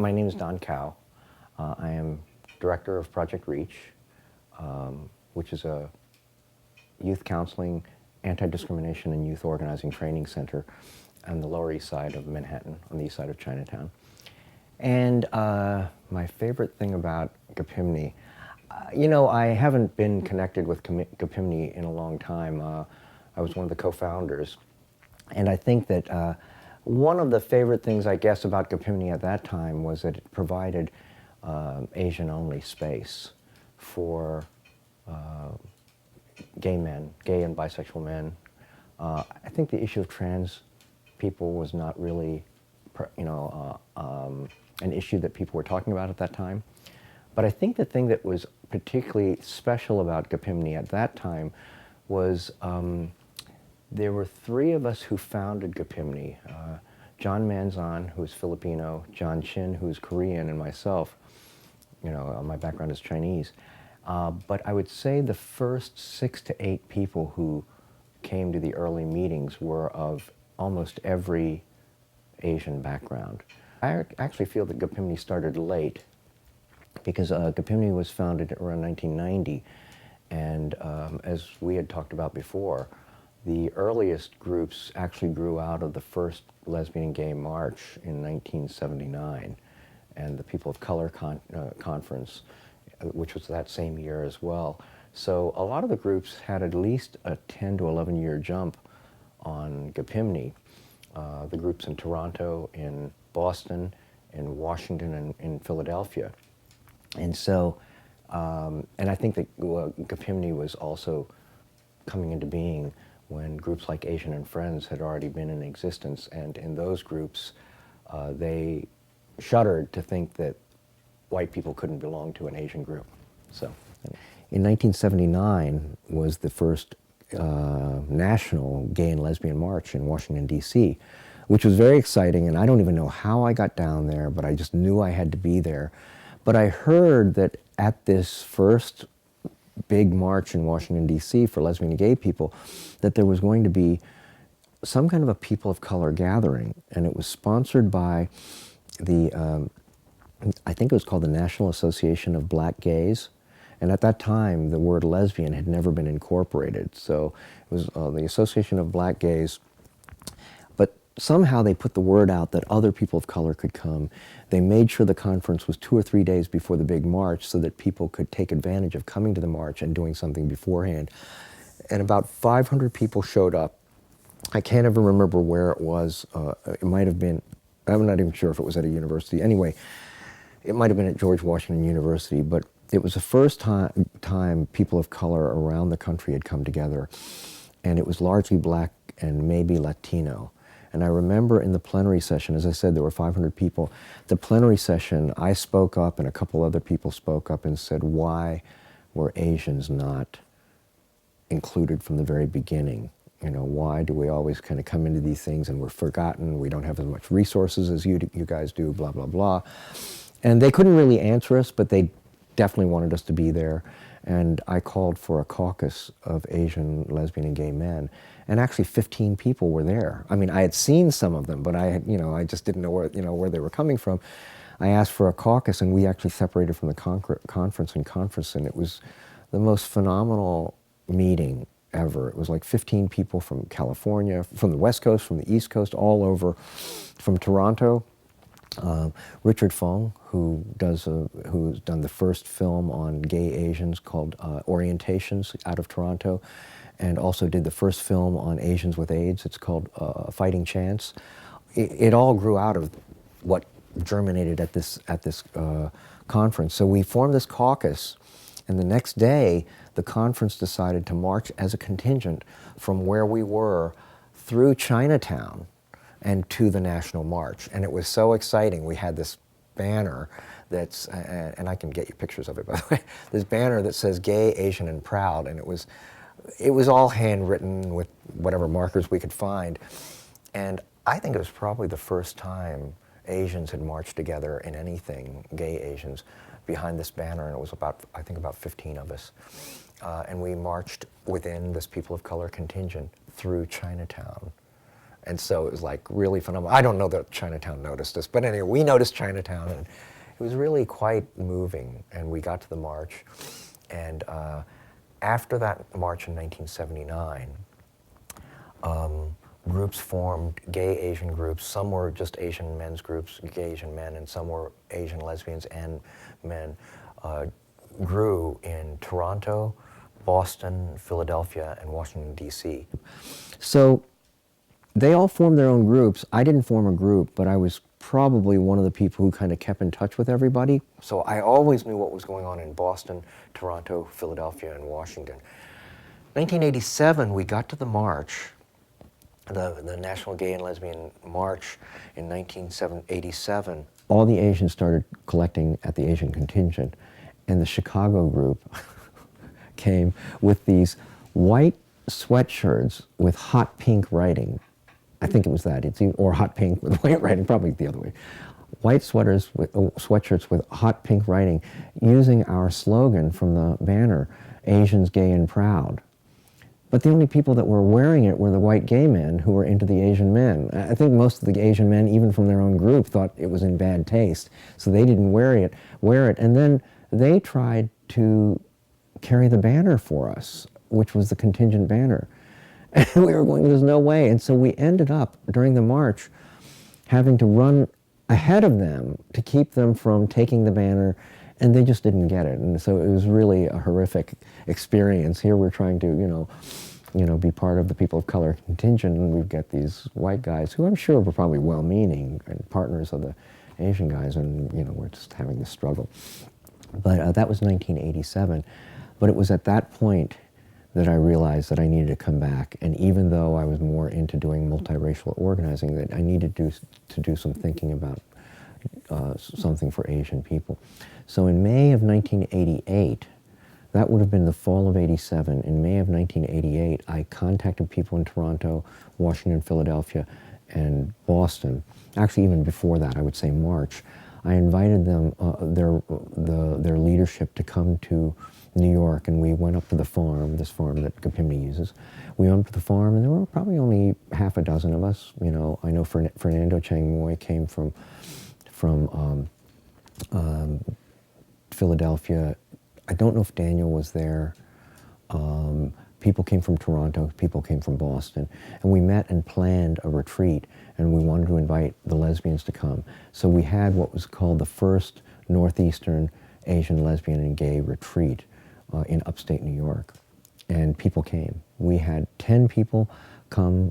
My name is Don Cow. I am director of Project REACH, which is a youth counseling, anti-discrimination, and youth organizing training center on the Lower East Side of Manhattan, on the east side of Chinatown. And my favorite thing about GAPIMNY, you know, I haven't been connected with GAPIMNY in a long time. I was one of the co-founders. And I think that one of the favorite things, I guess, about GAPIMNY at that time was that it provided Asian-only space for gay men, gay and bisexual men. I think the issue of trans people was not really, an issue that people were talking about at that time. But I think the thing that was particularly special about GAPIMNY at that time was there were three of us who founded GAPIMNY. John Manzon, who is Filipino, John Chin, who is Korean, and myself. You know, my background is Chinese. But I would say the first 6 to 8 people who came to the early meetings were of almost every Asian background. I actually feel that GAPIMNY started late because GAPIMNY was founded around 1990. And as we had talked about before, the earliest groups actually grew out of the first Lesbian and Gay March in 1979 and the People of Color Conference, which was that same year as well. So a lot of the groups had at least a 10 to 11 year jump on GAPIMNY. The groups in Toronto, in Boston, in Washington, and in Philadelphia. And so, and I think that GAPIMNY was also coming into being when groups like Asian and Friends had already been in existence, and in those groups, they shuddered to think that white people couldn't belong to an Asian group. So, in 1979 was the first national gay and lesbian march in Washington, D.C., which was very exciting, and I don't even know how I got down there, but I just knew I had to be there. But I heard that at this first big march in Washington, D.C. for lesbian and gay people, that there was going to be some kind of a people of color gathering, and it was sponsored by the, I think it was called the National Association of Black Gays, and at that time the word lesbian had never been incorporated, so it was the Association of Black Gays. But somehow they put the word out that other people of color could come. They made sure the conference was 2 or 3 days before the big march so that people could take advantage of coming to the march and doing something beforehand. And about 500 people showed up. I can't even remember where it was. It might have been, I'm not even sure if it was at a university. Anyway, it might have been at George Washington University, but it was the first time people of color around the country had come together, and it was largely black and maybe Latino. And I remember in the plenary session, as I said, there were 500 people. The plenary session, I spoke up and a couple other people spoke up and said, why were Asians not included from the very beginning? You know, why do we always kind of come into these things and we're forgotten, we don't have as much resources as you guys do, blah, blah, blah. And they couldn't really answer us, but they definitely wanted us to be there. And I called for a caucus of Asian, lesbian, and gay men. And actually 15 people were there. I mean, I had seen some of them, but I had, I just didn't know where they were coming from. I asked for a caucus, and we actually separated from the conference, and it was the most phenomenal meeting ever. It was like 15 people from California, from the West Coast, from the East Coast, all over, from Toronto. Richard Fong, who's done the first film on gay Asians called Orientations out of Toronto, and also did the first film on Asians with AIDS. It's called Fighting Chance. It all grew out of what germinated at this conference. So we formed this caucus, and the next day the conference decided to march as a contingent from where we were through Chinatown and to the National March. And it was so exciting. We had this banner that's, and I can get you pictures of it, by the way, this banner that says Gay, Asian, and Proud, and it was all handwritten with whatever markers we could find. And I think it was probably the first time Asians had marched together in anything, gay Asians, behind this banner, and it was I think about 15 of us. And we marched within this people of color contingent through Chinatown. And so it was like really phenomenal. I don't know that Chinatown noticed us, but anyway, we noticed Chinatown, and it was really quite moving. And we got to the march, and after that march in 1979, groups formed, gay Asian groups. Some were just Asian men's groups, gay Asian men, and some were Asian lesbians and men, grew in Toronto, Boston, Philadelphia, and Washington, D.C. So they all formed their own groups. I didn't form a group, but I was probably one of the people who kind of kept in touch with everybody. So I always knew what was going on in Boston, Toronto, Philadelphia, and Washington. 1987, we got to the march, the National Gay and Lesbian March in 1987. All the Asians started collecting at the Asian contingent, and the Chicago group came with these white sweatshirts with hot pink writing. I think it was that, or hot pink with white writing, probably the other way. White sweatshirts with hot pink writing, using our slogan from the banner, Asians, Gay and Proud. But the only people that were wearing it were the white gay men who were into the Asian men. I think most of the Asian men, even from their own group, thought it was in bad taste, so they didn't wear it. And then they tried to carry the banner for us, which was the contingent banner. And we were going, there's no way. And so we ended up, during the march, having to run ahead of them to keep them from taking the banner, and they just didn't get it. And so it was really a horrific experience. Here we're trying to, be part of the people of color contingent, and we've got these white guys who I'm sure were probably well-meaning and partners of the Asian guys, and we're just having this struggle. But that was 1987. But it was at that point that I realized that I needed to come back. And even though I was more into doing multiracial organizing, that I needed to do some thinking about something for Asian people. So in May of 1988, that would have been the fall of '87, in May of 1988, I contacted people in Toronto, Washington, Philadelphia, and Boston. Actually, even before that, I would say March. I invited them, their leadership, to come to New York, and we went up to the farm, this farm that GAPIMNY uses. We went up to the farm, and there were probably only half a dozen of us. I know Fernando Chiang Moi came from Philadelphia. I don't know if Daniel was there. People came from Toronto, people came from Boston, and we met and planned a retreat, and we wanted to invite the lesbians to come. So we had what was called the first Northeastern Asian Lesbian and Gay Retreat in upstate New York, and people came. We had 10 people come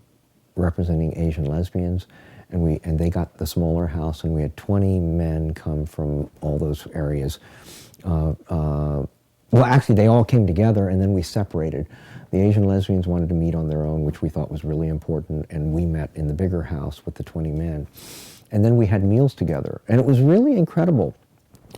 representing Asian lesbians, and they got the smaller house, and we had 20 men come from all those areas. Well, actually, they all came together, and then we separated. The Asian lesbians wanted to meet on their own, which we thought was really important, and we met in the bigger house with the 20 men. And then we had meals together, and it was really incredible.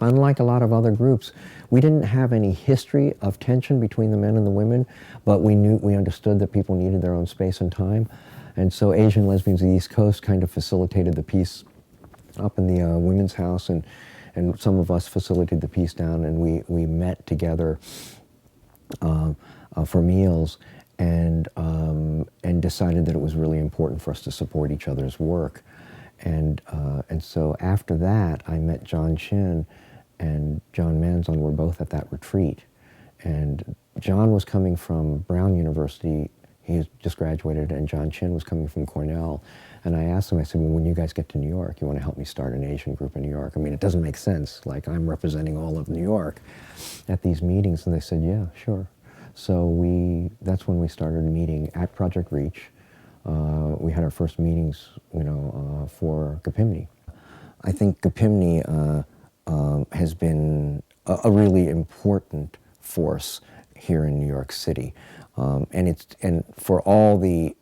Unlike a lot of other groups, we didn't have any history of tension between the men and the women, but we understood that people needed their own space and time. And so Asian lesbians of the East Coast kind of facilitated the peace up in the women's house, and some of us facilitated the peace down, and we met together for meals, and decided that it was really important for us to support each other's work. And so after that, I met John Chin and John Manzon were both at that retreat. And John was coming from Brown University. He had just graduated, and John Chin was coming from Cornell. And I asked him, I said, well, when you guys get to New York, you want to help me start an Asian group in New York? I mean, it doesn't make sense. Like, I'm representing all of New York at these meetings. And they said, yeah, sure. So that's when we started meeting at Project Reach. We had our first meetings, for GAPIMNY. I think GAPIMNY has been a really important force here in New York City. And for all the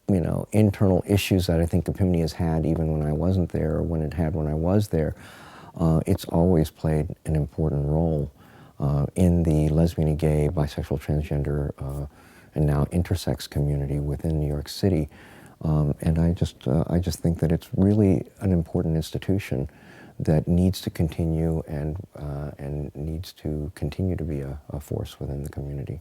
internal issues that I think GAPIMNY has had even when I wasn't there, or when I was there, it's always played an important role in the lesbian, gay, bisexual, transgender, and now intersex community within New York City. And I just think that it's really an important institution that needs to continue and needs to continue to be a force within the community.